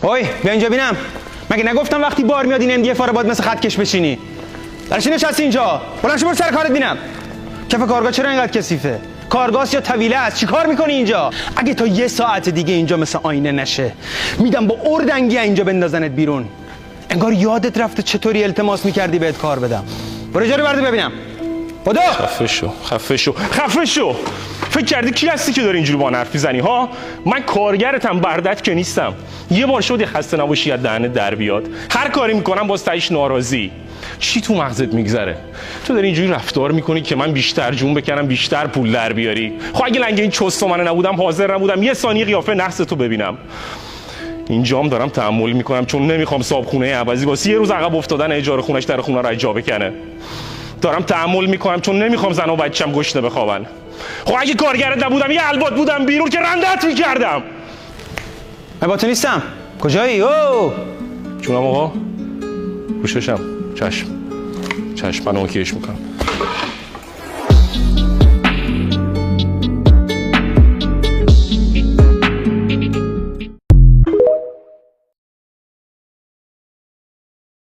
اوی بیا اینجا بینم. مگه نگفتم وقتی بار میاد این MDF رو باید مثل خط کش بشینی؟ برای چی نشستی اینجا؟ بلند شو برو سر کارت بینم. کف کارگاه چرا اینقدر کثیفه؟ کارگاهs یا طویله است؟ چی کار میکنی اینجا؟ اگه تا 1 ساعت دیگه اینجا مثل آینه نشه میدم با اردنگی اینجا بندازنت بیرون. انگار یادت رفته چطوری التماس میکردی بهت کار بدم. برو جاری برده ببینم. بدو. خفه شو. فکر کردی کی هستی که داری اینجوری با حرف میزنی ها؟ من کارگرتم، بردت که نیستم. یه بار شد خسته نباشی از دهنت در بیاد. هر کاری میکنم باز تهش ناراضی. چی تو مغزت میگذره؟ تو داری اینجوری رفتار میکنی که من بیشتر جون بکنم، بیشتر پول در بیاری. خب اگه لنگ این چست من نبودم، حاضر نبودم یه ثانیه قیافه نحس تو ببینم. اینجام دارم تحمل میکنم چون نمیخوام صاحبخونه عوضی واسه یه روز عقب افتادن اجاره خونش در خونه رو اجا بکنه. دارم تحمل میکنم چون نمیخوام زن و بچه‌م گشنه بخوابن. خب اگه کارگرت نبودم یه البات بودم بیرون که رندت میکردم. من با تو نیستم. کجایی؟ او جونم آقا. روششم. چشم من اوکیش میکنم.